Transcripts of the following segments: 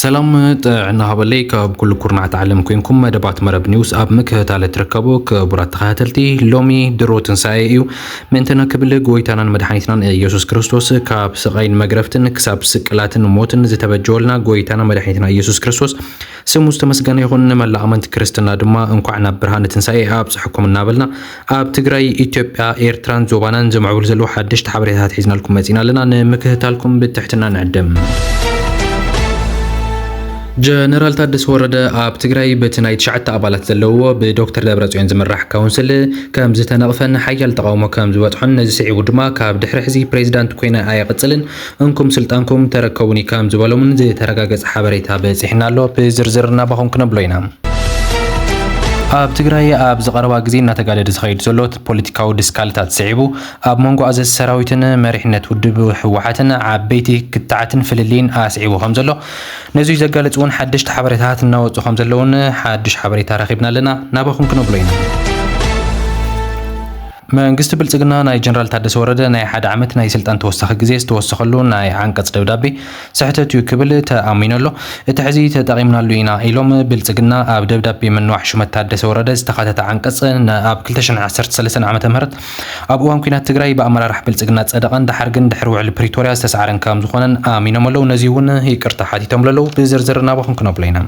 سلام عنا هبلي كل كورنا تعلم كوينكم مدبات مرب نيوز اب مكهتاله تركبو كبرات تخاتلتي لومي دروتن سايو منتنا كبل غويتانا مدحنيتنا يسوع كريستوس كاب سقين مغرفتن كساب سقلاتن موتن زتبجولنا غويتانا مدحنيتنا يسوع كريستوس سموس تمسغان يكون ملا امنت كريستنا دما انكوعنا برهان تنساي اب صحكم نابلنا اب تግራይ ኢትዮጵያ ኤርትራን ዞባናን ዘማውል ዘሎ ሓድሽ ተሓበሬታት ሒዝና لكم መጺና ለና ንምክህታልኩም ብትሕትና ንዕደም جنرال تادس ورد اب تግራይ بتنايت شعت ابالات زلو بدكتور دبرصيون زمرح كونسل كم زتنقفن حيال تقاومو كم زبطحن نزي سعيو دما كاب دحر حزي بريزيدنت كوينا ايقصلن انكم سلطانكم تركوني كم زبالومن زي ترغاغص حبريتا بصحنالو بزرزرنا باخون كنبلوينا اب تግራይ اب زقربا غزي ناتغالد زخيد زلوت بوليتيكاو ديسكالتات صعيبو اب مونغو ازز سراويتن مريحنت ودب حوحاتن عبيتي كتعتن فللين اسعيبو خم زلو نزي زغالصون حدش حبريتات ناوصو خم زلون حدش حبريتا رخيبنا لنا نابخون كنبلوينا መንግስት ብልጽግና ናይ ጀነራል ታደሰ ወረደ ናይ ሓደ ዓመት ናይ ስልጣን ተወሳኺ ግዜ ዝተወሰኸሉ ናይ አንቀጽ ደብዳቤ ስሕተት እዩ ክብል ተኣሚነሎ እቲ ሕዚ ተጠቂምናሉ ኢና ኢሎም ብልጽግና ኣብ ደብዳቤ ምንዋሕ ሹመት ታደሰ ወረደ ዝተኻተተ አንቀጽ ኣብ 2013 ዓመተ ምህረት ኣብ እዋን ኩናት ትግራይ ብኣመራርሓ ብልጽግና ጸደቀን ድሕርግን ድሕር ውዕል ፕሪቶሪያ ዝተሰዓረን ከም ዝኾነን ኣሚኖምሎ ነዚ እውን ይቅርታ ሓቲቶምሎ ብዝርዝርና በኹም ክነብለይና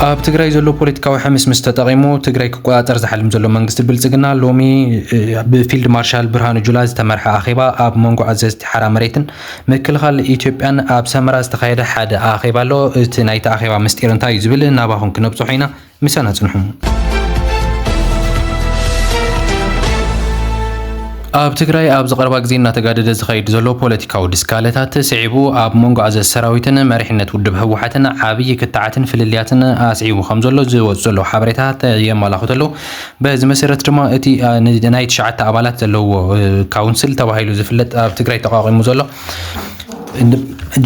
اب تግራይ ዘሎ ፖለቲካዊ ሕምስምስ ተጠቂሙ ትግራይ ክቆጣጠር ዝሓልም ዘሎ መንግስቲ ብልጽግና ሎሚ ብፊልድ ማርሻል ብርሃኑ ጁላ ዝተመርሐ ኣኼባ ኣብ መንጎ ኣዘዝቲ ሓራ መሬትን ምክልኻል ኢትዮጵያን ኣብ ሰመራ ዝተኻየደ ሓደ ኣኼባ ኣሎ እቲ ናይቲ ኣኼባ ምስጢር እንታይ ዝብል ናባኹም ክነብጽሑ ኢና ምሳና ጽንሑ اب تግራይ ኣብ ዝቀርባ ግዜ እናተጋደደ ዝኸይድ ዘሎ ፖለቲካዊ ዲስካለታት ስዒቡ ኣብ መንጎ ኣዘዝ ሰራዊትን መሪሕነት ውድብ ህወሓትን ዓብይ ክትዓትን ፍልልያትን ኣስዒቡ ከም ዘሎ ዝወጽ ዘሎ ሓበሬታት የመላኽተሉ በዚ መሰረት ድማ እቲ ናይ 9 ኣባላት ዘለዎ ካውንስል ተባሂሉ ዝፍለጥ ኣብ ትግራይ ተቋቂሙ ዘሎ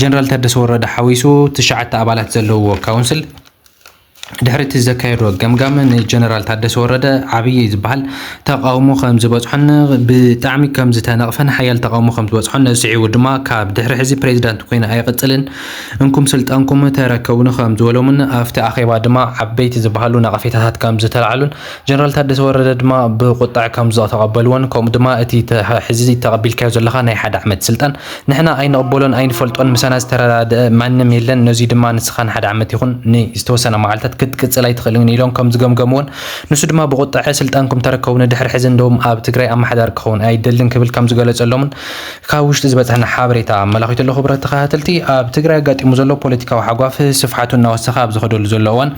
ጀነራል ታደሰ ወረደ ሓዊሱ 9 ኣባላት ዘለዎ ካውንስል ድሕሪት ዘካየዶ ገምጋም ንጀነራል ታደሰ ወረደ ዓብይ ዝበሃል ተቃውሞ ከም ዝበጽሖን ብጣዕሚ ከም ዝተነቕፈን ሓያል ተቃውሞ ከም ዝበጽሖን ነስዒው ድማ ካብ ድሕሪ ሕዚ ፕሬዝዳንት ኮይና ኣይቀጽልን እንኩም ስልጣንኩም ተረከቡን ከም ዝበሎምን ኣብቲ ኣኼባ ድማ ዓበይቲ ዝበሃሉ ነቐፌታታት ከም ዝተላዓሉን ጀነራል ታደሰ ወረደ ድማ ብቁጣዕ ከም ዝተቀበልዎን ከም ድማ እቲ ሕዚ ተቀቢልካዮ ዘለኻ ናይ ሓደ ዓመት ስልጣን ንሕና ኣይንቅበሎን ኣይንፈልጦን ምሳና ዝተረዳደ ማንም የለን ነዚ ድማ ንስኻን ሓደ ዓመት ይኹን ንዝተወሰነ መዓልታት ክትቅጽላይ ትኽእልን ኢሎም ከም ዝገምገምዎን ንሱ ድማ ብቁጣዕ ስልጣንኩም ተረከቡን ድሕሪ ሕዚ እንደውም ኣብ ትግራይ ኣመሓዳር ክኸውን ኣይደልን ክብል ከም ዝገለጸሎምን ካብ ውሽጢ ዝበጽሐና ሓበሬታ መላኺተሎ ክብረት ተኸታተልቲ ኣብ ትግራይ ጋጢሙ ዘሎ ፖለቲካዊ ሓጓፍ ስፍሓቱ እናወሰኸ ኣብ ዝኸደሉ ዘሎ እዋን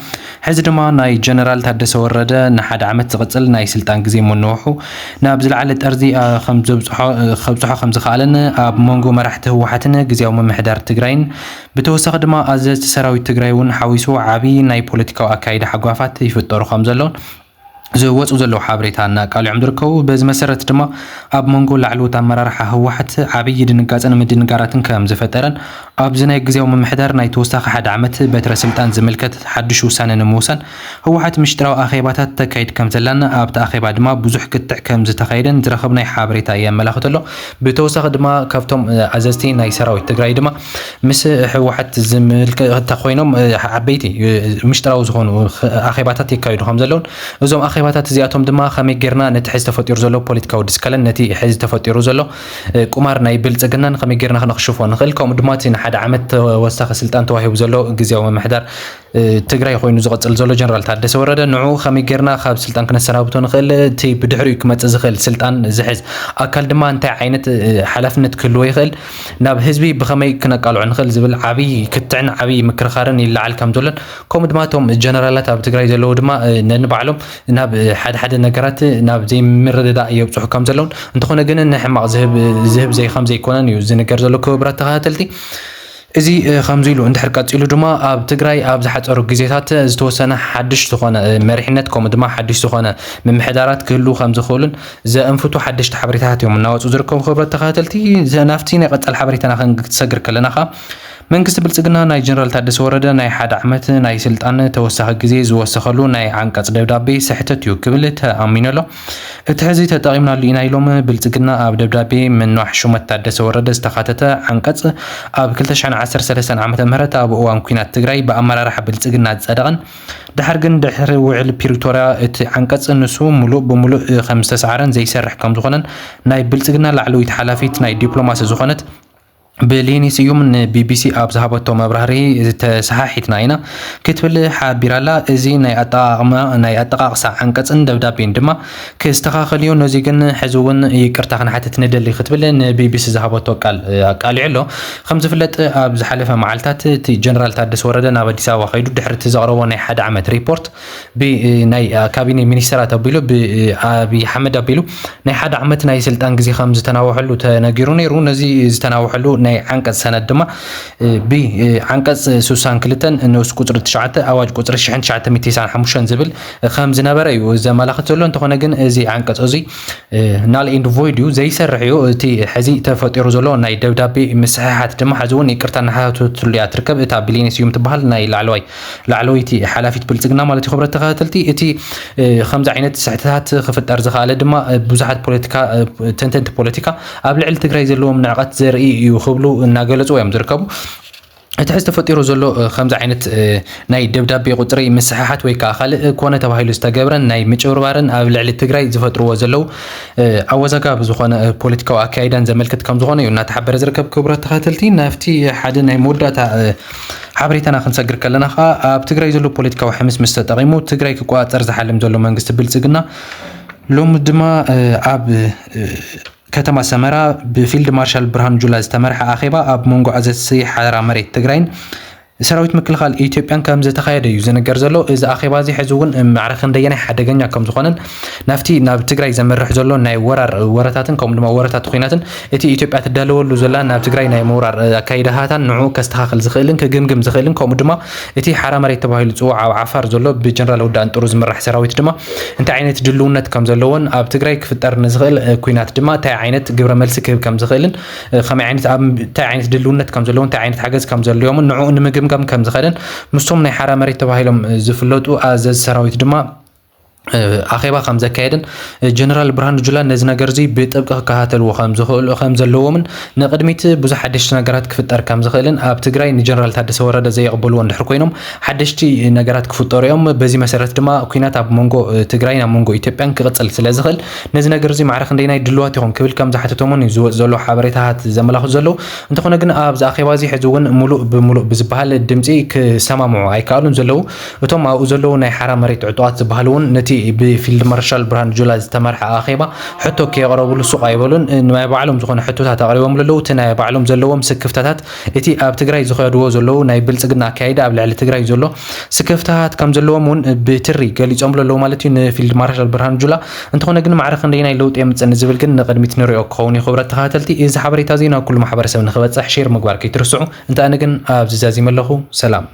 ሕዚ ድማ ናይ ጀነራል ታደሰ ወረደ ንሓደ ዓመት ዝቕጽል ናይ ስልጣን ግዜ ምንውሑ ናብ ዝለዓለ ጠርዚ ከም ዘብጽሖ ከም ዝኽኣለን ኣብ መንጎ መራሕቲ ህወሓትን ግዜያዊ ምምሕዳር ትግራይን ብተወሳኺ ድማ ኣዘዝቲ ሰራዊት ትግራይ እውን ሓዊሱ ዓብይ ናይ ፖለቲካዊ ኣካይዳ ሓጓፋት ይፍጠሩ ከም ዘለውን زوجوا زلوا حابريتنا قالوا عم دركوا بز مسرت دما اب منغو لعلو تمرارح هوحت عبي دنقاصن مدنقاراتن كم زفترن اب زناي غزيو ممحدر ناي توسخ حد عمت بتر سلطان زملكت حدش وسنن موسن هوحت مشتراو اخيباتات تكايد كم زلنا اب تاخيبا دما بزح كتع كم زتخيدن زرخبناي حابريتا يملاختلو بتوسخ دما كفتم ازستي ناي سراوي تግራይ دما مس هوحت زملكت تخوينم عبيتي مشتراو زخونو اخيباتات يكايدو خم زلون ازوم خيباتات زياتهم دما خمي غيرنا نتحز تفطير زلو بوليتيكاو ديسكالن نتي حز تفطير زلو قمار ناي بلصغنان خمي غيرنا نخشفو نخلكم دماتين حد عمت وسخ سلطان توهيب زلو غزياو ممحدر تግራይ ኮይኑ ዝቀጽል ዘሎ ጀነራል ታደሰ ወረደ ንዑ خمي غيرنا خاب سلطان كنسراوتو نخل تي بدحري كمص زخل سلطان زحز اكل دما انتي عينت حلفنت كلو يخل ناب حزبي بخمي كنقالو نخل زبل عبي كتعن عبي مكرخارن يلعل كم دولن كوم دماتهم جنرالات اب تግራይ زلو دما ننبعلهم ناب حد ነገራት ናብ ዘይ ምረዳዳ ይብጽሑ ከም ዘለውን እንተኾነ ግን ንሕማቕ ዝህብ ዘይ ከም ዘይኮነን እዩ ዝነገር ዘሎ ክብራት ተኸታተልቲ እዚ ከምዚ ኢሉ እንድሕር ቀጽሉ ድማ ኣብ ትግራይ ኣብ ዝሓጸሩ ግዜታት ዝተወሰነ ሓድሽ ዝኾነ መሪሕነት ከም ድማ ሓድሽ ዝኾነ ምምሕዳራት ክህሉ ከም ዝኽእሉን ዘእንፍቱ ሓድሽ ሓበሬታት እዮም እናወጹ ዝርከቡ ክብራት ተኸታተልቲ ናፍቲ ናይ ቀጻል ሓበሬታና ክንሰግር ከለናኻ መንግስቲ ብልጽግና ናይ ጀነራል ታደሰ ወረደ ናይ ሓደ ዓመት ናይ ስልጣን ተወሳኺ ግዜ ዝወሰኸሉ ናይ ዓንቀጽ ደብዳቤ ስሕተት እዩ ክብል ተኣሚነሎ እቲ ሕዚ ተጠቒምናሉ ኢና ኢሎም ብልጽግና ኣብ ደብዳቤ ምንዋሕ ሹመት ታደሰ ወረደ ዝተኻተተ ዓንቀጽ ኣብ 2013 ዓመተ ምህረት ኣብ እዋን ኩናት ትግራይ ብኣመራርሓ ብልጽግና ዝጸደቐን ድሕሪ ግን ድሕሪ ውዕል ፕሪቶሪያ እቲ ዓንቀጽ ንሱ ሙሉእ ብሙሉእ ከም ዝተሰዓረን ዘይሰርሕ ከም ዝኾነን ናይ ብልጽግና ላዕለወይቲ ሓላፊት ናይ ዲፕሎማሲ ዝኾነት ብሌኒ ስዩም ንቢቢሲ ኣብ ዝሃበቶ መብራህሪ ተሰሓሒትና ኢና ክትብል ሓቢራላ እዚ ናይ ኣጠቃቕሳ ዓንቀጽን ደብዳቤን ድማ ክስተኻኸልዮ ነዚ ግን ሕዚ እውን ይቅርታ ክንሓትት ንደሊ ክትብል ንቢቢሲ ዝሃበቶ ቃል ኣቃሊዑ ኣሎ ከም ዝፍለጥ ኣብ ዝሓለፈ መዓልታት እቲ ጀነራል ታደሰ ወረደ ናብ ኣዲስ ኣበባ ከይዱ ድሕሪ እቲ ዘቕረቦ ናይ ሓደ ዓመት ሪፖርት ብናይ ካቢኔ ሚኒስተራት ኣቢሉ ብኣብይ ኣሕመድ ኣቢሉ ናይ ሓደ ዓመት ናይ ስልጣን ግዜ ከም ዝተናውሐሉ ተነጊሩ ነይሩ ነዚ ዝተናውሐሉ ናይ ዓንቀጽ ሰነድ ድማ ብዓንቀጽ 62 ንኡስ ቁጽሪ 9 ኣዋጅ ቁጽሪ 1995 ዝብል ከም ዝነበረ እዩ ዘመላኽት ዘሎ እንተኾነ ግን እዚ ዓንቀጽ እዚ ናል ኤንድ ቮይድ እዩ ዘይሰርሕ እዩ እቲ ሕዚ ተፈጢሩ ዘሎ ናይ ደብዳቤ ምስሕሓት ድማ ሕዚ እውን ይቅርታ እናሓተትሉ እያ ትርከብ እታ ብሌኒ ስዩም ትበሃል ናይ ላዕለወይቲ ሓላፊት ብልጽግና ማለት እዩ ክብረት ተኸታተልቲ እቲ ከምዚ ዓይነት ስሕተታት ክፍጠር ዝኽኣለ ድማ ብዙሓት ተንተንቲ ፖለቲካ ኣብ ልዕሊ ትግራይ ዘለዎም ንዕቐት ዘርኢ እዩ ክብሉ እናገለጹ እዮም ዝርከቡ እቲ ሕዚ ተፈጢሩ ዘሎ ከምዚ ዓይነት ናይ ደብዳቤ ቁጽሪ ምስሕሓት ወይ ከዓ ካልእ ኮነ ተባሂሉ ዝተገብረን ናይ ምጭብርባርን ኣብ ልዕሊ ትግራይ ዝፈጥርዎ ዘለው ኣወዛጋቢ ዝኾነ ፖለቲካዊ ኣካይዳን ዘመልክት ከም ዝኾነ እዩ እናተሓበረ ዝርከብ ክቡራት ተኸታተልቲ ናብቲ ሓደ ናይ መወዳእታ ሓበሬታና ክንሰግር ከለና ከዓ ኣብ ትግራይ ዘሎ ፖለቲካዊ ሕምስ ምስ ተጠቒሙ ትግራይ ክቆፃፀር ዝሓልም ዘሎ መንግስቲ ብልጽግና ሎሚ ድማ ኣብ ከተማ ሰመራ ብፊልድ ማርሻል ብርሃኑ ጁላ ዝተመርሐ ኣኼባ ኣብ መንጎ ኣዘሲ ሓራ መሬት ትግራይን ሰራዊት ምክልኻል ኢትዮጵያን ከም ዝተኻየደ እዩ ዝነገር ዘሎ እዚ ኣኼባ እዚ ሕዚ እውን ማዕረኽ እንደየናይ ሓደገኛ ከም ዝኾነን ናብቲ ናብ ትግራይ ዘመርሕ ዘሎ ናይ ወረታትን ከምኡ ድማ ወረታት ኩናትን እቲ ኢትዮጵያ ትዳለወሉ ዘላ ናብ ትግራይ ናይ ምውራር ኣካይዳታን ንዑ ከስተኻኽል ዝኽእልን ክግምግም ዝኽእልን ከምኡ ድማ እቲ ሓራ መሬት ተባሂሉ ዝፅዋዕ ኣብ ዓፋር ዘሎ ብጀነራል ወዳን ጥሩ ዝምራሕ ሰራዊት ድማ እንታይ ዓይነት ድልውነት ከም ዘለዎን ኣብ ትግራይ ክፍጠር ንዝኽእል ኩናት ድማ እንታይ ዓይነት ግብረ መልሲ ክህብ ከም ዝኽእልን ከመይ ዓይነት ኣብ እንታይ ዓይነት ድልውነት ከም ዘለዎን እንታይ ዓይነት ሓገዝ ከም ዘለዎምን ንዑ ንምግምጋም ከም ዝኸደን ምስቶም ናይ ሓራ መሬት ተባሂሎም ዝፍለጡ ኣዘዝ ሰራዊት ድማ ኣኼባ ከም ዘካየደን ጀነራል ብርሃኑ ጁላ ነዚ ነገር እዚ ብጥብቂ ክከታተልዎ ከም ዘለዎምን ንቅድሚት ብዙሕ ሓደሽቲ ነገራት ክፍጠር ከም ዝኽእልን ኣብ ትግራይ ንጀነራል ታደሰ ወረደ ዘይቕበልዎ እንድሕር ኮይኖም ሓደሽቲ ነገራት ክፍጠሩ እዮም በዚ መሰረት ድማ ኩናት ኣብ መንጎ ትግራይን ኣብ መንጎ ኢትዮጵያን ክቕፅል ስለ ዝኽእል ነዚ ነገር እዚ ማዕረኽ እንደናይ ድልዋት ይኹን ክብል ከም ዝሓተቶምን እዩ ዝወፅ ዘሎ ሓበሬታታት ዘመላኽቱ ዘለዉ እንተኾነ ግን ኣብዚ ኣኼባ እዚ ሕዚ እውን ሙሉእ ብሙሉእ ብዝበሃል ድምፂ ክሰማምዑ ኣይከኣሉን ዘለዉ እቶም ኣብኡ ዘለዉ ናይ ሓራ መሬት ዕጡዋት ዝበሃሉ እውን ነቲ ብፊልድ ማርሻል ብርሃኑ ጁላ ዝተመርሐ ኣኼባ ሕቶ ከየቕረብሉ ሱቕ ኣይበሉን ናይ ባዕሎም ዝኾነ ሕቶታት ኣቕሪቦም ዘለዉ እቲ ናይ ባዕሎም ዘለዎም ስክፍታታት እቲ ኣብ ትግራይ ዝኸድዎ ዘለዉ ናይ ብልጽግና ኣካይዳ ኣብ ልዕሊ ትግራይ ዘሎ ስክፍታታት ከም ዘለዎም እውን ብትሪ ገሊፆም ዘለዉ ማለት እዩ ንፊልድ ማርሻል ብርሃኑ ጁላ እንተኾነ ግን ማዕረኽ እንደናይ ለውጢ የምፅእ ዝብል ግን ንቅድሚት ንሪኦ ክኸውን እዩ ክብረት ተኸታተልቲ እዚ ሓበሬታ እዚ ናብ ኩሉ ማሕበረሰብ ንክበፅሕ ሼር ምግባር ከይትርስዑ እንተኣነ ግን ኣብዚ ዛዚመ ኣለኹ ሰላም